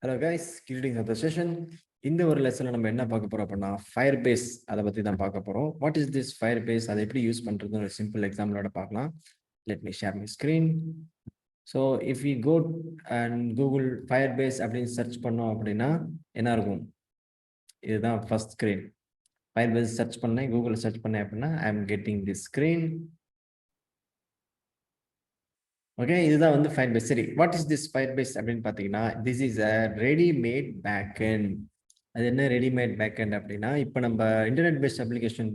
Hello guys, greetings of the session. இந்த ஒரு லெசன்ல நம்ம என்ன பார்க்க போறோம் அப்படின்னா, Firebase அத பத்தி தான் பார்க்க போறோம். What is this Firebase? அதை எப்படி யூஸ் பண்றதுன்னு ஒரு சிம்பிள் எக்ஸாம்பிளோட பார்க்கலாம். Let me share my screen. So if we go and Google Firebase அப்படின்னு சர்ச் பண்ணோம் அப்படின்னா என்ன இருக்கும்? இதுதான் ஃபர்ஸ்ட் ஸ்க்ரீன். Firebase சர்ச் பண்ணேன், கூகுள் சர்ச் பண்ணேன் அப்படின்னா I am getting this screen. Okay, இதுதான் வந்து Firebase. சரி, வாட் இஸ் திஸ் Firebase அப்படின்னு பார்த்தீங்கன்னா, this is a readymade backend. அது என்ன ரெடிமேட் பேக்எண்ட் அப்படின்னா, இப்போ நம்ம இன்டர்நெட் பேஸ்ட் அப்ளிகேஷன்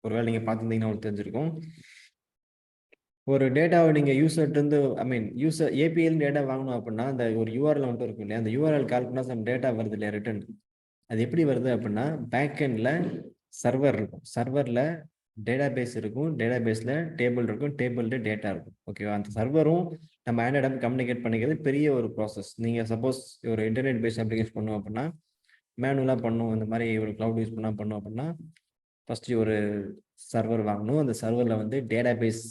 ஒருவேளை நீங்கள் பார்த்துருந்தீங்கன்னா உங்களுக்கு தெரிஞ்சிருக்கும். ஒரு டேட்டாவை நீங்கள் யூசர்கிட்டருந்து யூசர் ஏபிஎல் டேட்டா வாங்கணும் அப்படின்னா அந்த ஒரு யூஆர்எல் மட்டும் இருக்கும் இல்லையா, அந்த யூஆர்எல் கால் பண்ணால் சம் டேட்டா வருது இல்லையா ரிட்டர்ன். அது எப்படி வருது அப்படின்னா, பேக்எண்டில் சர்வர் இருக்கும், சர்வரில் டேட்டா பேஸ் இருக்கும், டேட்டா பேஸில் டேபிள் இருக்கும், டேபிளில் டேட்டா இருக்கும். ஓகேவா, அந்த சர்வரும் நம்ம ஆண்ட்ராய்டு கம்யூனிகேட் பண்ணிக்கிறது பெரிய ஒரு ப்ராசஸ். நீங்கள் சப்போஸ் ஒரு இன்டர்நெட் பேஸ்ட் அப்ளிகேஷன் பண்ணோம் அப்படின்னா மேனுவலாக பண்ணும், இந்த மாதிரி ஒரு க்ளவுட் யூஸ் பண்ணால் பண்ணோம் அப்படின்னா ஃபஸ்ட்டு ஒரு சர்வர் வாங்கணும். அந்த சர்வரில் வந்து டேட்டா பேஸ்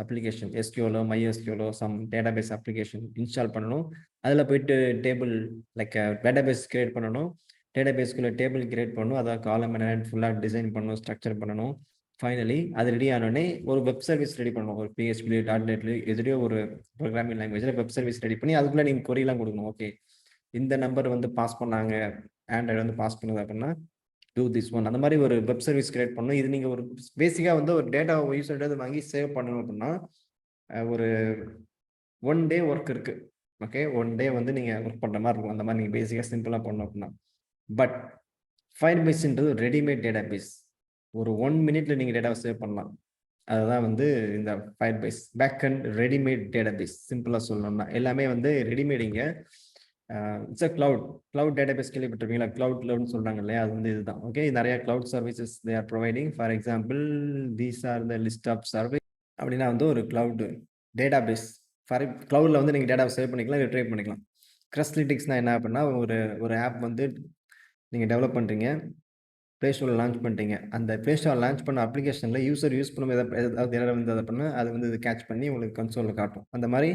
அப்ளிகேஷன் எஸ்கியூலோ மைஎஸ்கியூலோ some database application install பண்ணணும். அதில் போயிட்டு table like database create பண்ணணும், டேட்டா பேஸ்க்குள்ளே டேபிள் கிரியேட் பண்ணணும், அதை காலம் ஃபுல்லாக டிசைன் பண்ணணும், ஸ்ட்ரக்சர் பண்ணணும். ஃபைனலி அது ரெடி ஆனோடனே ஒரு வெப் சர்வீஸ் ரெடி பண்ணணும். ஒரு பிஹெச்பி .NET எதிரியோ ஒரு ப்ரோக்ராமிங் லாங்குவேஜில் வெப் சர்வீஸ் ரெடி பண்ணி அதுக்குள்ளே நீங்கள் கொரியெலாம் கொடுக்கணும். ஓகே, இந்த நம்பர் வந்து பாஸ் பண்ணாங்க, ஆண்ட்ராய்டு வந்து பாஸ் பண்ணுது அப்படின்னா டூ திஸ் ஒன், அந்த மாதிரி ஒரு வெப் சர்வீஸ் கிரியேட் பண்ணணும். இது நீங்கள் ஒரு பேசிக்காக வந்து ஒரு டேட்டா யூஸர்கிட்ட வாங்கி சேவ் பண்ணணும் அப்படின்னா ஒரு 1 டே ஒர்க் இருக்குது. ஓகே, 1 டே வந்து நீங்கள் ஒர்க் பண்ணுற மாதிரி இருக்கும். அந்த மாதிரி நீங்கள் பேசிக்காக சிம்பிளாக பண்ணணும் அப்படின்னா. பட் Firebase-ன்றது ஒரு ரெடிமேட் டேட்டா பேஸ். ஒரு 1 மினிட்ல நீங்கள் டேட்டாவை சேவ் பண்ணலாம். அதுதான் வந்து இந்த Firebase backend readymade database. சிம்பிளாக சொல்லணும்னா எல்லாமே வந்து ரெடிமேடிங்க. இட்ஸ் அ கிளவுட் டேட்டாபேஸ் கேள்விப்பட்டிருக்கீங்களா? கிளவுட்னு சொல்றாங்க இல்லையா, அது வந்து இதுதான். ஓகே, நிறைய cloud services they are providing. For example, these are the list of service. அப்படின்னா வந்து ஒரு கிளவுட் டேட்டாபேஸ். ஃபார் கிளவுடில் வந்து நீங்கள் டேட்டாவை சேவ் பண்ணிக்கலாம், ரிட்ரைவ் பண்ணிக்கலாம். கிரஸ்லிட்டிக்ஸ்னா என்ன அப்படின்னா, ஒரு ஆப் வந்து நீங்கள் டெவலப் பண்ணுறீங்க, ப்ளே ஸ்டோரில் லான்ச் பண்ணிட்டீங்க. அந்த ப்ளே ஸ்டோர் லான்ச் பண்ண அப்ளிகேஷனில் யூசர் யூஸ் பண்ணும்போது ஏதாவது எரர் வந்து அதை பண்ணால் அது வந்து இது கேட்ச் பண்ணி உங்களுக்கு கன்சோலில் காட்டும். அந்த மாதிரி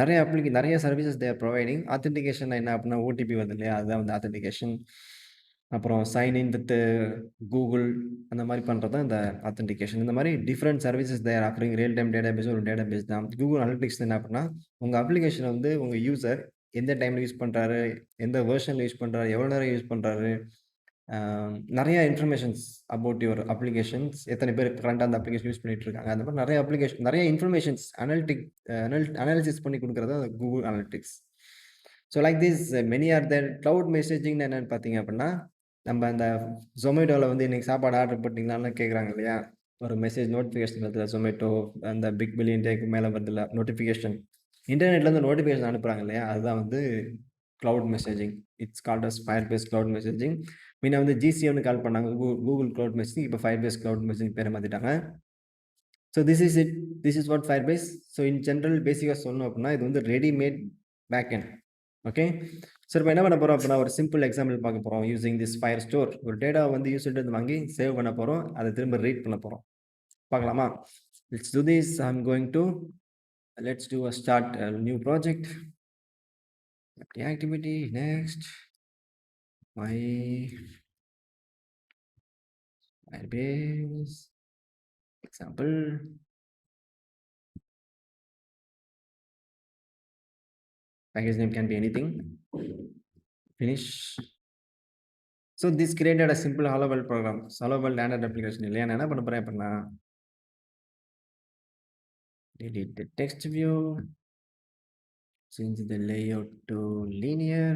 நிறைய சர்வீசஸ் தேர் ப்ரொவைடிங். ஆத்தென்டிகேஷன் என்ன அப்படின்னா ஓடிபி வருது இல்லையா, அதுதான் வந்து ஆத்தென்டிகேஷன். அப்புறம் சைன்இன் வித் கூகுள் அந்த மாதிரி பண்ணுறது தான் இந்த ஆத்தென்டிகேஷன். இந்த மாதிரி different services they're offering. Real time database ஒரு டேட்டா பேஸ் தான். கூகுள் அனலிட்டிக்ஸ் என்ன அப்படின்னா, உங்கள் அப்ளிகேஷன் வந்து உங்கள் யூசர் எந்த டைமில் யூஸ் பண்ணுறாரு, எந்த வெர்ஷனில் யூஸ் பண்ணுறாரு, எவ்வளோ நேரம் யூஸ் பண்ணுறாரு, நிறைய இன்ஃபர்மேஷன்ஸ் அபவுட் யுவர் அப்ளிகேஷன்ஸ், எத்தனை பேர் கரண்டாக அந்த அப்ளிகேஷன் யூஸ் பண்ணிட்டு இருக்காங்க, அந்த மாதிரி நிறைய இன்ஃபர்மேஷன்ஸ் அனாலிசிஸ் பண்ணி கொடுக்குறது அந்த Google Analytics. So like this many are there. Cloud messaging என்னென்னு பார்த்தீங்க அப்படின்னா, நம்ம அந்த ஜொமேட்டோவில் வந்து இன்னைக்கு சாப்பாடு ஆர்டர் பண்ணிட்டீங்களான்னு கேட்குறாங்க இல்லையா, ஒரு மெசேஜ் நோட்டிஃபிகேஷன் வருதுல, ஜொமேட்டோ அந்த பிக் பில்லியன் டேக்கு மேலே வருதுல நோட்டிஃபிகேஷன், இன்டர்நெட்லேருந்து நோட்டிஃபிகேஷன் அனுப்புகிறாங்க இல்லையா, அதுதான் வந்து cloud messaging. It's called as Firebase cloud messaging. முன்ன வந்து ஜிசிஎம்னு கால் பண்ணாங்க, கூகுள் க்ளவுட் மெசேஜிங். இப்போ Firebase க்ளவுட் மெசேஜிங் பேரை மாற்றிட்டாங்க. So this is it. This is what Firebase. So in general பேசிக்காக சொல்லணும் அப்படின்னா இது வந்து ரெடிமேட் பேக்எண்ட். ஓகே, சார் இப்போ என்ன பண்ண போகிறோம் அப்படின்னா ஒரு சிம்பிள் எக்ஸாம்பிள் பார்க்க போகிறோம். யூசிங் திஸ் ஃபயர் ஸ்டோர், ஒரு டேட்டா வந்து யூசர்கிட்ட வாங்கி சேவ் பண்ண போகிறோம், அதை திரும்ப ரீட் பண்ண போகிறோம். பார்க்கலாமா? Let's do this. I'm going to let's do start new project activity. Next my Firebase example. Package name can be anything. Finish. So this created a simple hello world program, hello world Android application. இல்லையா, நான் என்ன பண்ண போறேன் அப்படின்னா delete the text view, change the layout to linear,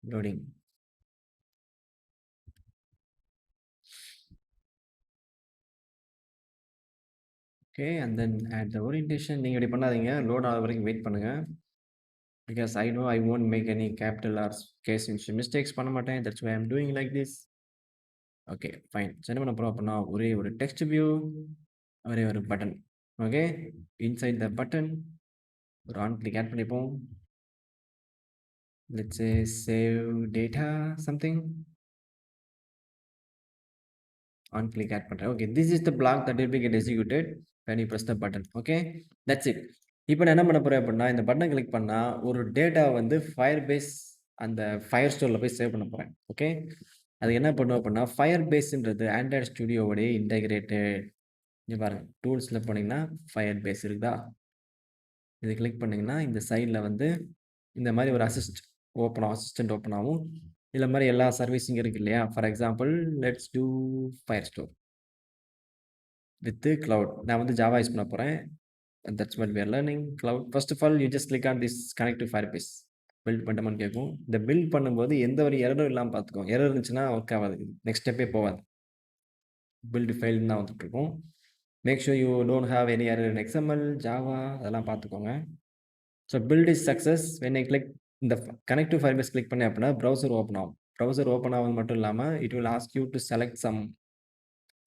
loading. Okay, and then add the orientation. நீங்க இப்படி பண்ணாதீங்க, load ஆகிற வரைக்கும் வெயிட் பண்ணுங்க. Because I know I won't make any capital or case mistakes பண்ண மாட்டேன். That's why I'm doing like this. Okay fine. என்ன பண்ண போகிறோம் அப்படின்னா ஒரே ஒரு டெக்ஸ்ட் வியூ, ஒரே ஒரு button. Okay, inside the button ஒரு ஆன் கிளிக் ஆட் பண்ணிப்போம். Let's say save data something. On click add பண்ணுறேன். Okay, this is the block that will be get executed when you press the button. Okay, that's it. இப்போ நான் என்ன பண்ண போறேன் அப்படின்னா, இந்த பட்டன கிளிக் பண்ணா, ஒரு டேட்டா வந்து Firebase அந்த Firestoreல போய் சேவ் பண்ண போறேன். ஓகே. அது என்ன பண்ணும் அப்படின்னா, Firebaseன்றது Android Studioவோடயே இன்டகிரேட்டட். இங்க பாருங்க. டூல்ஸ்ல போனீங்கன்னா, Firebase இருக்குதா? இத கிளிக் பண்ணீங்கன்னா, இந்த சைட்ல வந்து இந்த மாரி ஒரு அசிஸ்டன்ட் ஓப்பன் ஆகும். இதுல மாரி எல்லா சர்வீஸும் இருக்கு இல்லையா? For example, let's do Firestore with cloud. நான் வந்து ஜாவா யூஸ் பண்ண போறேன். That's what we are learning cloud. First of all you just click on this connect to Firebase. Build பண்ணிட்டோமான்னு கேட்கும். இந்த பில்ட் பண்ணும்போது எந்த ஒரு எரரும் இல்லாம பார்த்துக்கோங்க. எரர் இருந்துச்சுன்னா ஒர்க் ஆகாது. நெக்ஸ்ட் ஸ்டெப்பே போகாது. பில்ட் ஃபெயில்டுன்னு தான் வந்துட்டு இருக்கும். Make sure you don't have any error in XML, Java அதெல்லாம் பார்த்துக்கோங்க. So build is success when I click இந்த கனெக்ட் டு Firebase கிளிக் பண்ணேன் அப்படின்னா ப்ரௌசர் ஓப்பன் ஆகும். ப்ரௌசர் ஓப்பன் ஆகுது மட்டும் இல்லாமல் it will ask you to select some.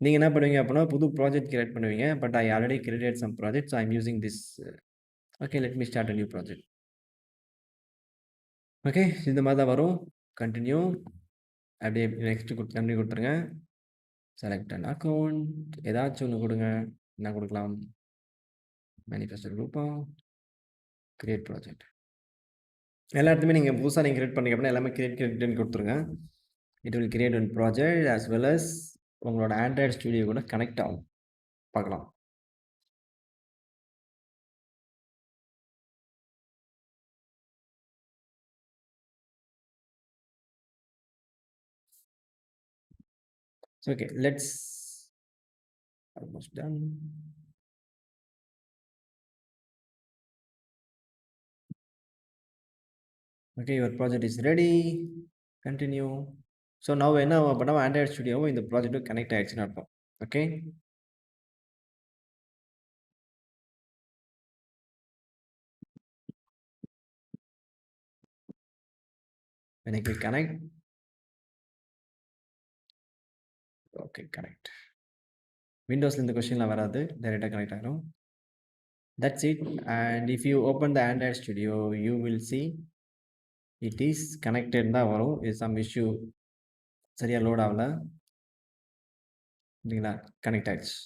நீங்கள் என்ன பண்ணுவீங்க அப்படின்னா புது ப்ராஜெக்ட் கிரியேட் பண்ணுவீங்க. But I already created some project. So I'm using this. Okay, let me start a new project. Okay, இந்த மாதிரி தான் வரும். கண்டினியூ. அப்படியே நெக்ஸ்ட் கண்டினியூ கொடுத்துருங்க. Select an account. ஏதாச்சும் ஒன்று கொடுங்க. என்ன கொடுக்கலாம்? மேனிஃபெஸ்டோ குரூப்பா, கிரியேட் ப்ராஜெக்ட். எல்லா இடத்துமே நீங்கள் புதுசாக நீங்கள் கிரியேட் பண்ணீங்க அப்படின்னா எல்லாமே கிரியேட்னு கொடுத்துருங்க. It will create one project as well as உங்களோட ஆண்ட்ராய்டு ஸ்டுடியோ கூட கனெக்ட் ஆகும். பார்க்கலாம். Okay, let's almost done. Okay, your project is ready. Continue. So நான் என்ன பண்ணா ஆண்ட்ராய்டு ஸ்டுடியோவும் இந்த ப்ராஜெக்ட்டும் கனெக்ட் ஆயிடுச்சுன்னு அர்த்தம். ஓகே, எனக்கு கனெக்ட். Okay, connect. விண்டோஸ்ல இந்த கொஸ்டின்லாம் வராது, டைரெக்டாக கனெக்ட் ஆகிடும். That's it. And if you open the Android Studio, you will see it is connected தான் வரும். is some issue. சரியா லோட் ஆகல. இல்லைங்களா? கனெக்ட் ஆயிடுச்சு.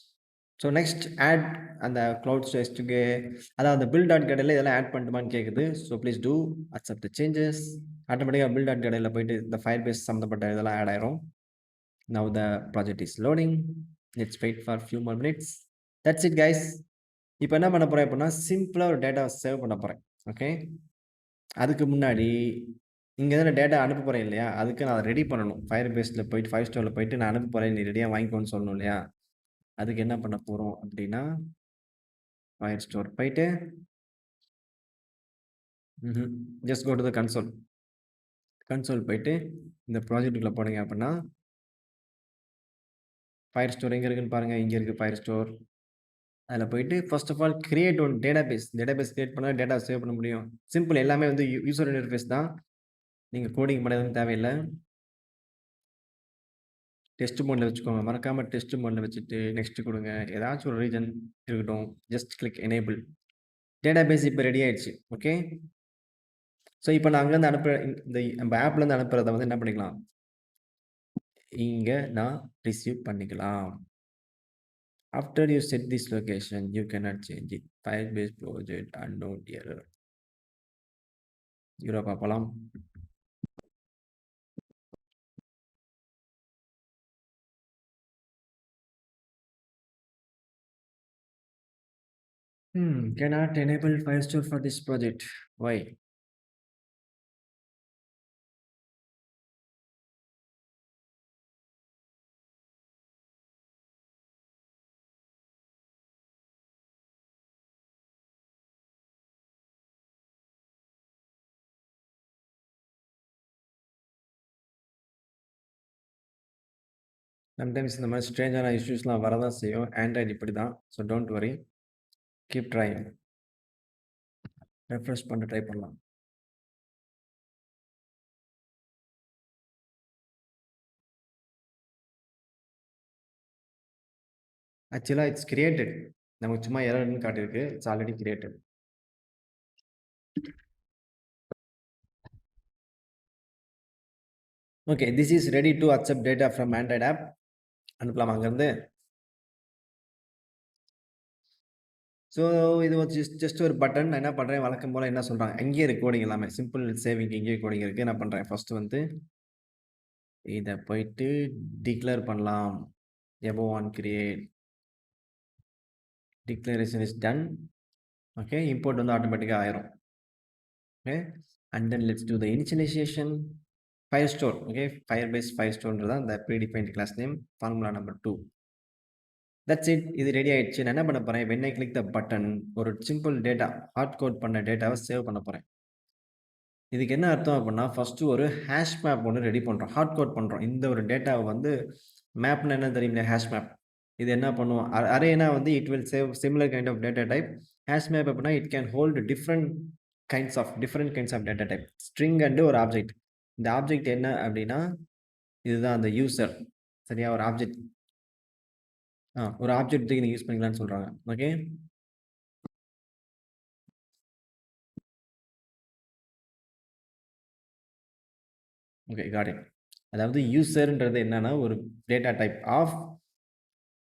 ஸோ நெக்ஸ்ட் ஆட் அந்த க்ளவுட் ஸ்டோரேஜ்க்கு அதாவது அந்த பில் டாட் கடையில் இதெல்லாம் ஆட் பண்ணட்டுமான்னு கேட்குது. So please do accept the changes. ஆட்டோமேட்டிக்காக பில் டாட் கடையில் போயிட்டு இந்த Firebase சம்மந்தப்பட்ட இதெல்லாம் ஆட் ஆயிரும். Now the project is loading. Let's wait for a few more minutes. That's it guys. இப்போ என்ன பண்ண போறேன் அப்படின்னா சிம்பிளாக ஒரு டேட்டாவை சேவ் பண்ண போகிறேன். ஓகே, அதுக்கு முன்னாடி இங்கே தானே டேட்டா அனுப்ப போகிறேன் இல்லையா? அதுக்கு நான் ரெடி பண்ணணும். Firebaseல போயிட்டு Firestore போயிட்டு நான் அனுப்ப போகிறேன், நீ ரெடியாக வாங்கிக்கோன்னு சொல்லணும் இல்லையா? அதுக்கு என்ன பண்ண போகிறோம் அப்படின்னா Firestore போயிட்டு just go to the console போயிட்டு இந்த ப்ராஜெக்ட்டுக்குள்ளே போனீங்க அப்படின்னா Firestore எங்கே இருக்குன்னு பாருங்கள். இங்கே இருக்குது Firestore. அதில் போயிட்டு first of all create one database create பண்ணால் டேட்டா சேவ் பண்ண முடியும். சிம்பிள், எல்லாமே வந்து யூசர் இன்டர்ஃபேஸ் தான். நீங்கள் கோடிங் பண்ணதுன்னு தேவையில்லை. டெஸ்ட் மோட்ல வச்சுக்கோங்க. மறக்காம டெஸ்ட் மோட்ல வச்சுட்டு நெக்ஸ்ட் கொடுங்க. ஏதாச்சும் ஒரு ரீஜன் இருக்கட்டும். Just click enable. டேட்டாபேஸ் இப்போ ரெடி ஆயிடுச்சு. ஓகே, ஸோ இப்போ நான் அங்கேருந்து இந்த நம்ம ஆப்லேருந்து அனுப்புறத வந்து என்ன பண்ணிக்கலாம், இங்கே நான் ரிசீவ் பண்ணிக்கலாம். After you set this location you cannot change it. Firebase project unknown error. யூரோப்பா போகலாம். Cannot enable Firestore for this project. Why? Sometimes இந்த மாதிரி ஸ்ட்ரேஞ்சான இஷ்யூஸ்லாம் வரதான் செய்யும். ஆண்ட்ராய்டு இப்படி தான். So don't worry, keep trying. Refresh பண்ண ட்ரை பண்ணலாம். ஆக்சுவலாக இட்ஸ் கிரியேட்டட். நமக்கு சும்மா எரர்னு காட்டியிருக்கு. It's already created. Okay, this is ready to accept data from Android app. அனுப்பலாம் அங்கேருந்து. ஸோ இது ஒரு ஜஸ்ட் ஒரு பட்டன். நான் என்ன பண்றேன், வழக்கம் போல என்ன சொல்றாங்க, அங்கேயே இருக்கு கோடிங் எல்லாமே. சிம்பிள் சேவிங்க்கு இங்கேயே கோடிங் இருக்கு. என்ன பண்றேன், ஃபர்ஸ்ட் வந்து இத போயிட்டு டிக்ளேர் பண்ணலாம். Above on create. Declaration is done. Okay. Import வந்து ஆட்டோமேட்டிக்கா ஆயிரும். Okay. And then let's do the initialisation. Firestore. Okay. Firebase Firestore தான் இந்த predefined class name. Formula number 2. That's it. இது ரெடி ஆயிடுச்சு. நான் என்ன பண்ண போறேன், when I click the button, ஒரு சிம்பிள் டேட்டா, ஹார்ட் கோட் பண்ண டேட்டாவை சேவ் பண்ண போறேன். இதுக்கு என்ன அர்த்தம் அப்படின்னா, ஃபர்ஸ்ட் ஒரு ஹேஷ் மேப் ஒன்று ரெடி பண்றோம். ஹார்ட் கோட் பண்றோம். இந்த ஒரு டேட்டாவை வந்து மேப்னா என்ன தெரியுங்களா? Hash map. இது என்ன பண்ணும், அரேனா வந்து it will save similar kind of data type. Hash map அப்படின்னா it can hold different kinds of data type. String and ஒரு ஆப்ஜெக்ட். இந்த ஆப்ஜெக்ட் என்ன அப்படின்னா, இதுதான் அந்த யூசர். சரியா? ஒரு ஆப்ஜெக்ட். ஒரு ஆப்ஜெக்ட் நீங்க யூஸ் பண்ணிக்கலாம்னு சொல்றாங்க. ஓகே. Okay, got it. அதாவது யூசர்ன்றது என்னன்னா ஒரு data type of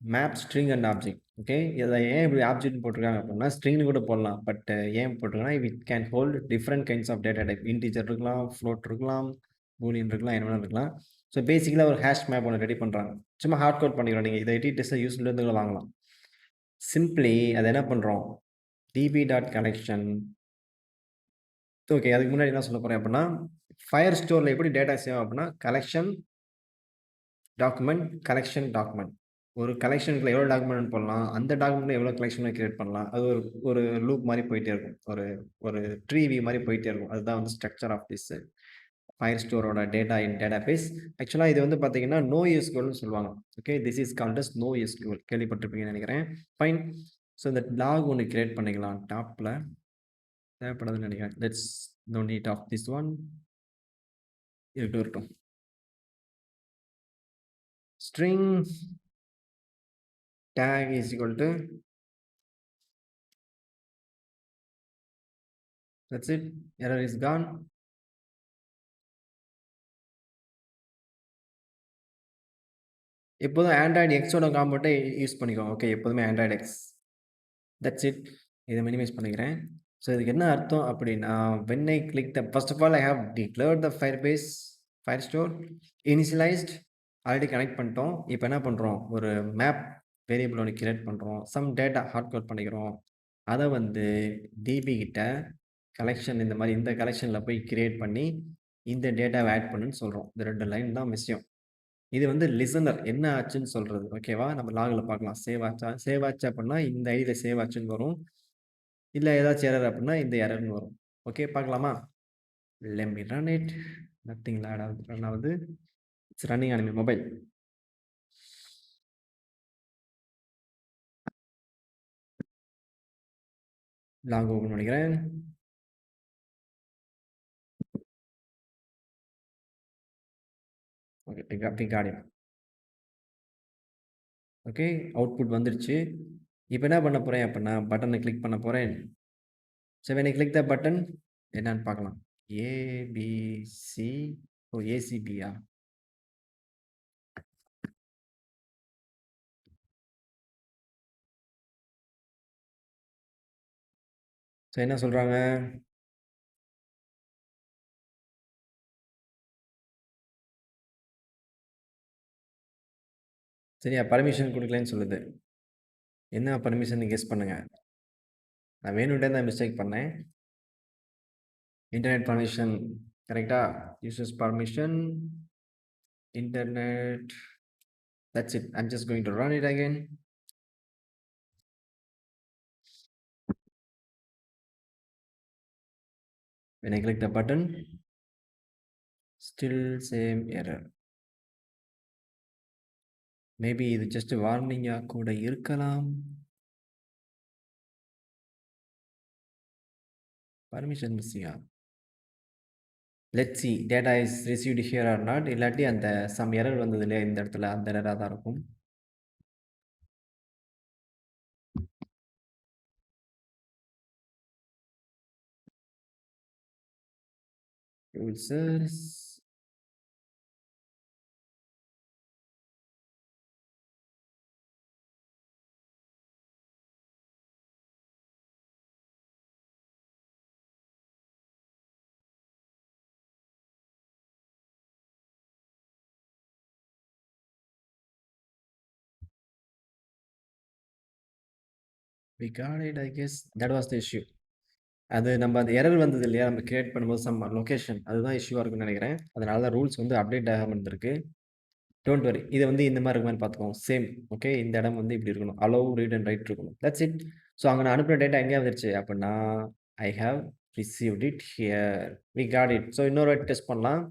map, string and object. Okay. இதை ஏன் இப்படி ஆப்ஜெக்ட் போட்டிருக்காங்க அப்படின்னா, ஸ்ட்ரிங்னு கூட போடலாம். பட் ஏன் போட்டிருக்காங்கன்னா, it can hold different kinds of data type. Integer இருக்கலாம், ஃப்ளோட் இருக்கலாம், பூலியன் இருக்கலாம், என்ன வேணாலும் இருக்கலாம். ஸோ பேசிக்கலாக ஒரு ஹேஷ் மேப் ஒன்று ரெடி பண்ணுறாங்க. சும்மா ஹார்ட் கோட் பண்ணிக்கிறோம். நீங்கள் இதை எடிட்டர்ஸை யூஸ்லேருந்து வாங்கலாம். சிம்பிளி அதை என்ன பண்ணுறோம், டிபி டாட் கனெக்ஷன். ஓகே. அதுக்கு முன்னாடி என்ன சொல்ல போறேன் அப்படின்னா, ஃபயர் ஸ்டோரில் எப்படி டேட்டா சேவ் அப்படின்னா, கலெக்ஷன் டாக்குமெண்ட், கலெக்ஷன் டாக்குமெண்ட். ஒரு கலெக்ஷனுக்குள்ள எவ்வளோ டாக்குமெண்ட் போடலாம், அந்த டாக்குமெண்ட்ல எவ்வளோ கலெக்ஷன் கிரியேட் பண்ணலாம். அது ஒரு ஒரு லூப் மாதிரி போயிட்டே இருக்கும். ஒரு ஒரு ட்ரீ வியூ மாதிரி போயிட்டே இருக்கும். அதுதான் வந்து ஸ்ட்ரக்சர் ஆஃப் திஸ் ஃபயர் ஸ்டோரோட டேட்டா இன் டேட்டாபேஸ். ஆக்சுவலாக இது வந்து பார்த்தீங்கன்னா நோ எஸ்கியூஎல்னு சொல்லுவாங்க. Okay. This is called as no SQL. கேள்விப்பட்டிருப்பீங்கன்னு நினைக்கிறேன். ஃபைன். ஸோ இந்த லாக் ஒன்று கிரியேட் பண்ணிக்கலாம் டாப்பில். தேவைப்படாதுன்னு நினைக்கிறேன். Let's no need of this one. இருக்கட்டும். String tag is equal to, that's it. Error is gone. எப்போதும் ஆண்ட்ராய்டு எக்ஸோட காம்போட்டை யூஸ் பண்ணிக்கோங்க. ஓகே. எப்போதுமே ஆண்ட்ராய்டு எக்ஸ். That's it. இதை மினிமைஸ் பண்ணிக்கிறேன். ஸோ இதுக்கு என்ன அர்த்தம் அப்படின்னா, when I click the first of all I have declared the Firebase Firestore initialised. Already connect பண்ணிட்டோம். இப்போ என்ன பண்ணுறோம், ஒரு மேப் வேரியபிள் ஒன்று கிரியேட் பண்ணுறோம். சம் டேட்டா ஹார்ட் கோட் பண்ணிக்கிறோம். அதை வந்து டிபி கிட்ட கலெக்ஷன் இந்த மாதிரி இந்த கலெக்ஷனில் போய் கிரியேட் பண்ணி இந்த டேட்டாவை ஆட் பண்ணுன்னு சொல்கிறோம். இந்த 2 லைன் தான் விஷயம். இது வந்து லிசனர் என்ன ஆச்சுன்னு சொல்றது. ஓகேவா? நம்ம லாக்ல பார்க்கலாம். சேவ் ஆச்சு அப்படின்னா இந்த ஐடியில சேவ் ஆச்சுன்னு வரும். இல்ல ஏதாச்சும் எரர் அப்படின்னா இந்த எரர்ன்னு வரும். ஓகே. பார்க்கலாமா? Let me run it. Nothing run ஆகுது. It's running on my mobile. Log open பண்ணிக்கிறேன். Okay. got it. Okay. Output வந்துருச்சு. இப்போ என்ன பண்ண போறேன் அப்படின்னா, பட்டனை கிளிக் பண்ண போறேன். So when I click the button என்னன்னு பார்க்கலாம். ஏபிசி. ஓ, ஏசிபியா? ஸோ என்ன சொல்றாங்க, சரியா பர்மிஷன் கொடுக்கலன்னு சொல்லுது. என்ன பர்மிஷன் கெஸ் பண்ணுங்க. நான் வேணும்ட்டே தான் மிஸ்டேக் பண்ணேன். இன்டர்நெட் பர்மிஷன் கரெக்டா? Users permission, internet. That's it. I'm just going to run it again. When I click the button, still same error. Maybe இது just warning கூட இருக்கலாம். Permission missing. Let's see data is received here or not. இல்லாட்டி அந்த some error வந்தது இல்லையா இந்த இடத்துல, அந்த error தான் இருக்கும். Users. we got it, I guess. That was the issue. அது நம்ம அந்த எரர் வந்தது இல்லையா? நம்ம கிரியேட் பண்ணும்போது சம் லொகேஷன் அதுதான் இஷ்யூவா இருக்கும்னு நெனைக்கிறேன். அதனால தான் ரூல்ஸ் வந்து அப்டேட் ஆகாம இருந்திருக்கு. Don't worry. இது வந்து இந்த மாரி இருக்குமான்னு பார்த்துக்கோங்க. சேம். ஓகே. இந்த இடம் வந்து இப்படி இருக்கணும். அலோவ், ரீட் அண்ட் ரைட் இருக்கணும். That's it. ஸோ அங்க நான் அனுப்புன டேட்டா எங்க வந்துருச்சு அப்புட்ன்னா, I have received it here. We got it. So இன்னொரு வாட்டி டெஸ்ட் பண்ணலாம்.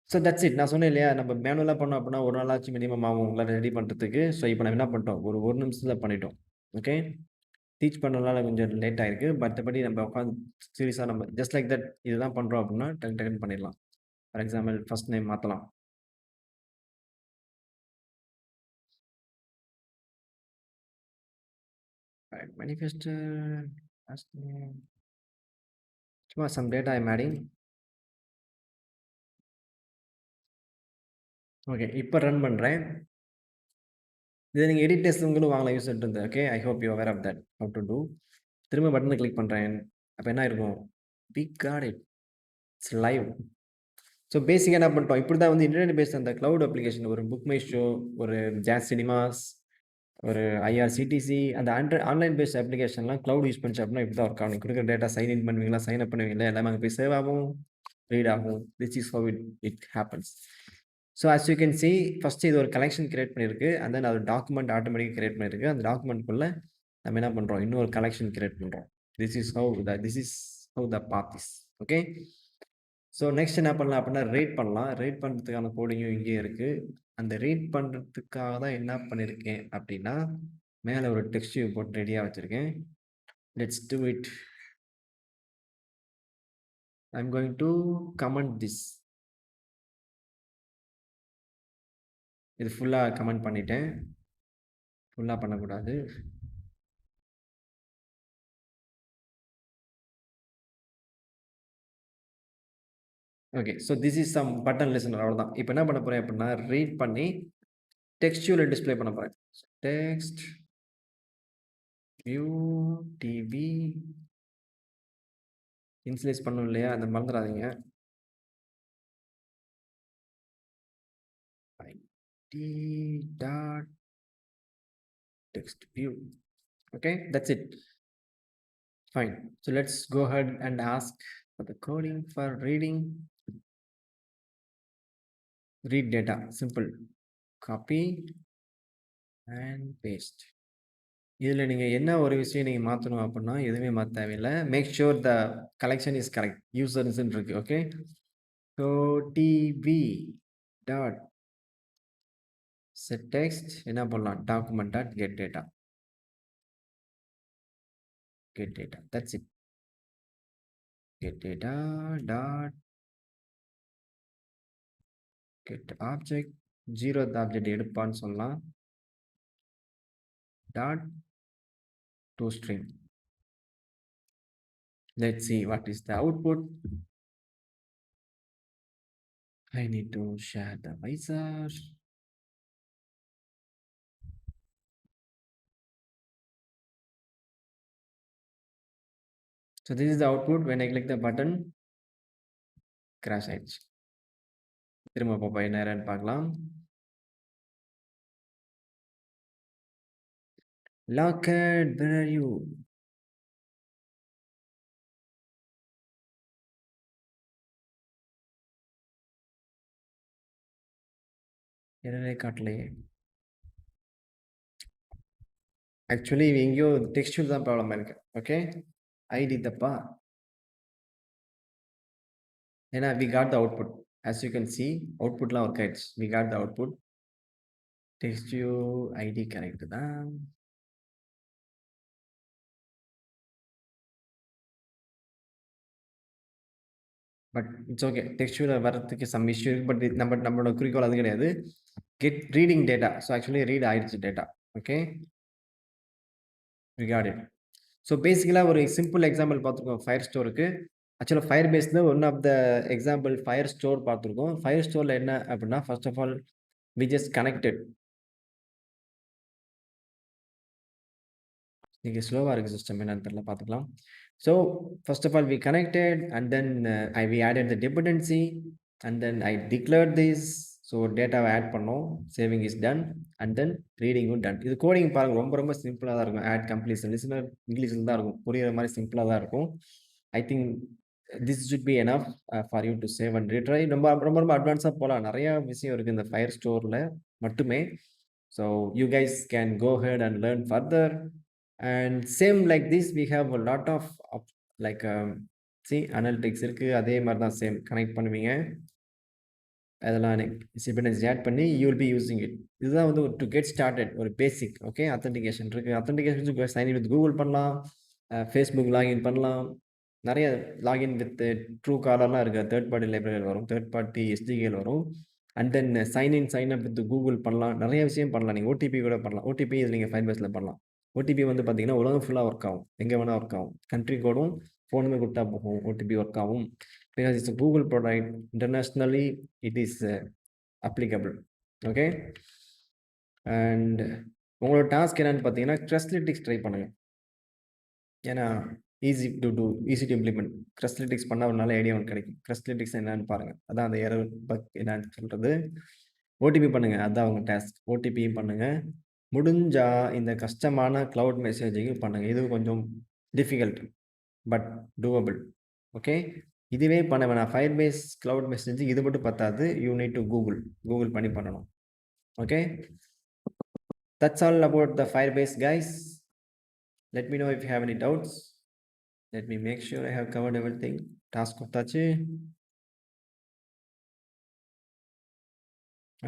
So that's it. நான் சொன்னேன் இல்லையா? நம்ம மேனுவலா பண்ணோம் அப்புட்ன்னா, 1 நாளாச்சும் மினிமம் ஆகும் உங்கள ரெடி பண்றதுக்கு. ஸோ இப்ப நம்ம என்ன பண்ணிட்டோம்? ஒரு 1 நிமிஷத்துல பண்ணிட்டோம். ஓகே. டீச் பண்ணனால கொஞ்சம் லேட் ஆயிருக்கு. மத்தபடி நம்ம உட்காந்து சீரியஸா நம்ம ஜஸ்ட் லைக் தட் இதுதான் பண்றோம் அப்புட்ன்னா, டக்கு டக்குன்னு பண்ணிடலாம். ஃபார் எக்ஸாம்பிள் ஃபர்ஸ்ட் நேம் மாத்தலாம். ரைட் மேனிஃபெஸ்டர் லாஸ்ட் நேம் சும்மா some data I am adding. Okay. இப்ப ரன் பண்றேன். இத நீங்க எடிட் டெஸ்ட்ங்களும் வாங்கலாம் யூசர்ட்ட இருந்து. Okay. I hope you are aware of that. How to do. திரும்ப பட்டன கிளிக் பண்றேன். அப்ப என்ன இருக்கும்? We got it. It's live. So பேசிக்கா என்ன பண்ணிட்டோம்? இப்படிதான் வந்து இன்டர்நெட் பேஸ்ட் அந்த கிளவுட் அப்ளிகேஷன் ஒரு புக் மை ஷோ, ஒரு ஜாஸ் சினிமாஸ், ஒரு ஐஆர்சிடிசி அந்த ஆன்லைன் பேஸ்ட் அப்ளிகேஷன்லாம் கிளவுட் யூஸ் பண்ணுச்சு அப்படின்னா இப்படிதான் ஒர்க் ஆகும். நீங்க குடுக்குற டேட்டா சைன் இன் பண்ணுவீங்களா? சைன் அப் பண்ணுவீங்களா? எல்லாமே அங்க போய் சேவ் ஆகும், ரீட் ஆகும். This is how it happens. So as you can see first இது ஒரு கலெக்ஷன் கிரியேட் பண்ணியிருக்கு. அண்ட் தென் அது டாக்குமெண்ட் ஆட்டோமேட்டிக்கா கிரியேட் பண்ணியிருக்கு. அந்த டாக்குமெண்ட்குள்ள நம்ம என்ன பண்றோம்? இன்னொரு கலெக்ஷன் கிரியேட் பண்றோம். This is how the path is. Okay. So next என்ன பண்ணலாம் அப்படின்னா ரீட் பண்ணலாம். ரீட் பண்றதுக்கான கோடிங்கும் இங்கேயே இருக்கு. அந்த ரீட் பண்றதுக்காக தான் என்ன பண்ணியிருக்கேன் அப்படின்னா, மேல ஒரு டெக்ஸ்ட் வியூ போட்டு ரெடியா வச்சிருக்கேன். Let's do it. I am going to comment this. இது ஃபுல்லா கமெண்ட் பண்ணிட்டேன். ஃபுல்லா பண்ணக்கூடாது. Okay. So this is some button listener அவ்வளோதான். இப்ப என்ன பண்ண போறேன் அப்படின்னா, ரீட் பண்ணி டெக்ஸ்ட்யூல டிஸ்ப்ளே பண்ண போறேன். டெக்ஸ்ட் வியூ டிபி இனிஷியலைஸ் பண்ணணும் இல்லையா? அத மறந்துறாதீங்க. id dot text view. Okay, that's it. Fine. So let's go ahead and ask for the coding for reading. Read data. Simple. Copy and paste. இதுல நீங்க என்ன ஒரு விஷயம் நீங்க மாத்தணும் அப்படின்னா, எதுவுமே மாத்த தேவையில்ல. Make sure the collection is correct. யூசர்ஸ்ன்னு இருக்கு. Okay. So DB dot set text என்ன பண்ணலாம்? Document dot get data. Get data. That's it. Get data dot get object. 0th object எடுப்பான்னு சொல்லலாம். Dot to string. Let's see what is the output. I need to share the visor. So this is the output. When I click the button, crash ஆயிடுச்சு. திரும்ப போய் என்ன error பார்க்கலாம். Locked, where are you? error காட்டலையே. Actually எங்கேயோ டெக்ஸ்டியூல் தான் problem இருக்கு. Okay. ID தப்பா? ஏன்னா we got the output. As you can see, outputலாம் ஒர்க் ஆயிடுச்சு. We got the output. Text view ID correct தான். But it's okay. டெக்ஸ்ட்யூல வரதுக்கு சம் இஷ்யூ இருக்கு. பட் நம்மளோட குறிக்கோள் அது கிடையாது. Get reading data. So actually read ஆயிடுச்சு data. Okay. We got it. So basically ஒரு சிம்பிள் எக்ஸாம்பிள் பார்த்துருக்கோம் ஃபயர் ஸ்டோருக்கு. ஆக்சுவலா ஃபயர் பேஸ்ல one of the example Firestore பார்த்துருக்கோம். ஃபயர் ஸ்டோர்ல என்ன அப்படின்னா, first of all we just connected. இன்னைக்கு ஸ்லோவா இருக்கு சிஸ்டம் என்னன்னு தெரியல பார்த்துக்கலாம். So first of all we connected and then we added the dependency and then I declared this. So டேட்டாவை ஆட் பண்ணோம், saving is done and then ரீடிங்கும் done. இது கோடிங் பாருங்க ரொம்ப ரொம்ப சிம்பிளா தான் இருக்கும். ஆட் கம்ப்ளீஷன் லிசனர் இங்கிலீஷ்ல தான் இருக்கும். புரியிற மாரி சிம்பிளா தான் இருக்கும். I think this should be enough for you to save and retry. ரொம்ப ரொம்ப ரொம்ப அட்வான்ஸா போலாம். நெறைய விஷயம் இருக்கு இந்த ஃபயர் ஸ்டோர்ல மட்டுமே. So you guys can go ahead and learn further. And same like this we have a lot of like analytics இருக்கு. அதே மாரி தான் சேம் கனெக்ட் பண்ணுவீங்க. அதெல்லாம் டிபெண்டன்சி ஆட் பண்ணி you will be using it. இதுதான் வந்து டு கெட் ஸ்டார்டட் ஒரு பேசிக். ஓகே, அத்தன்டிகேஷன் இருக்கு. Authentication sign in with Google பண்ணலாம். Facebook லாகின் பண்ணலாம். நெறைய லாகின் வித் ட்ரூ காலர்லாம் இருக்கு. தேர்ட் பார்ட்டி லைப்ரரி வரும். தேர்ட் பார்ட்டி எஸ்டிகேல வரும். And then sign in, sign up with Google பண்ணலாம். நெறைய விஷயம் பண்ணலாம். நீங்க ஓடிபி கூட பண்ணலாம். ஓடிபி இது நீங்க ஃபயர்பேஸ்ல பண்ணலாம். ஓடிபி வந்து பார்த்தீங்கன்னா, உலகம் ஃபுல்லா ஒர்க் ஆகும். எங்க வேணா ஒர்க் ஆகும். கண்ட்ரி கோடும் ஃபோனுமே குடுத்தா போகும். ஓடிபி ஒர்க் ஆகும். Because it's a Google product. Internationally it is applicable. Okay. And உங்களோட டாஸ்க் என்னன்னு பார்த்தீங்கன்னா, கிரஸ்லிட்டிக்ஸ் ட்ரை பண்ணுங்க. ஏன்னா ஈஸி டு இம்ப்ளிமெண்ட். கிரஸ்லிட்டிக்ஸ் பண்ணா ஒரு நல்ல ஐடியா ஒண்ணு கிடைக்கும். கிரஸ்லிட்டிக்ஸ் என்னன்னு பாருங்க. அதான் அந்த எரர் பக் என்னன்னு சொல்றது. ஓடிபி பண்ணுங்க. அதான் உங்க டாஸ்க். ஓடிபியும் பண்ணுங்க. முடிஞ்சா இந்த கஷ்டமான கிளவுட் மெசேஜிங்கும் பண்ணுங்க. இது கொஞ்சம் டிஃபிகல்ட் பட் டூவபிள். ஓகே. இதுவே பண்ண வேணாம். ஃபயர்பேஸ் கிளவுட் மெசேஜிங் இது மட்டும் பத்தாது. யூ நீட் டு கூகுள் பண்ணி பண்ணணும். Okay. That's all about the Firebase guys. Let me know if you have any doubts. Let me make sure I have covered everything. Task கொடுத்தாச்சு.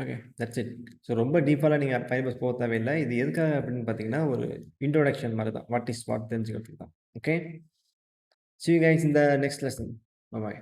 Okay, that's it. So ரொம்ப டீப்பாலாம் நீங்க Firebase போக தேவையில்ல. இது எதுக்காக அப்படின்னு பார்த்தீங்கன்னா, ஒரு இன்ட்ரோடக்ஷன் மாரி தான். வாட் இஸ் வாட் தெரிஞ்சுக்கிறதுக்கு தான். Okay. See you guys in the next lesson. Bye bye.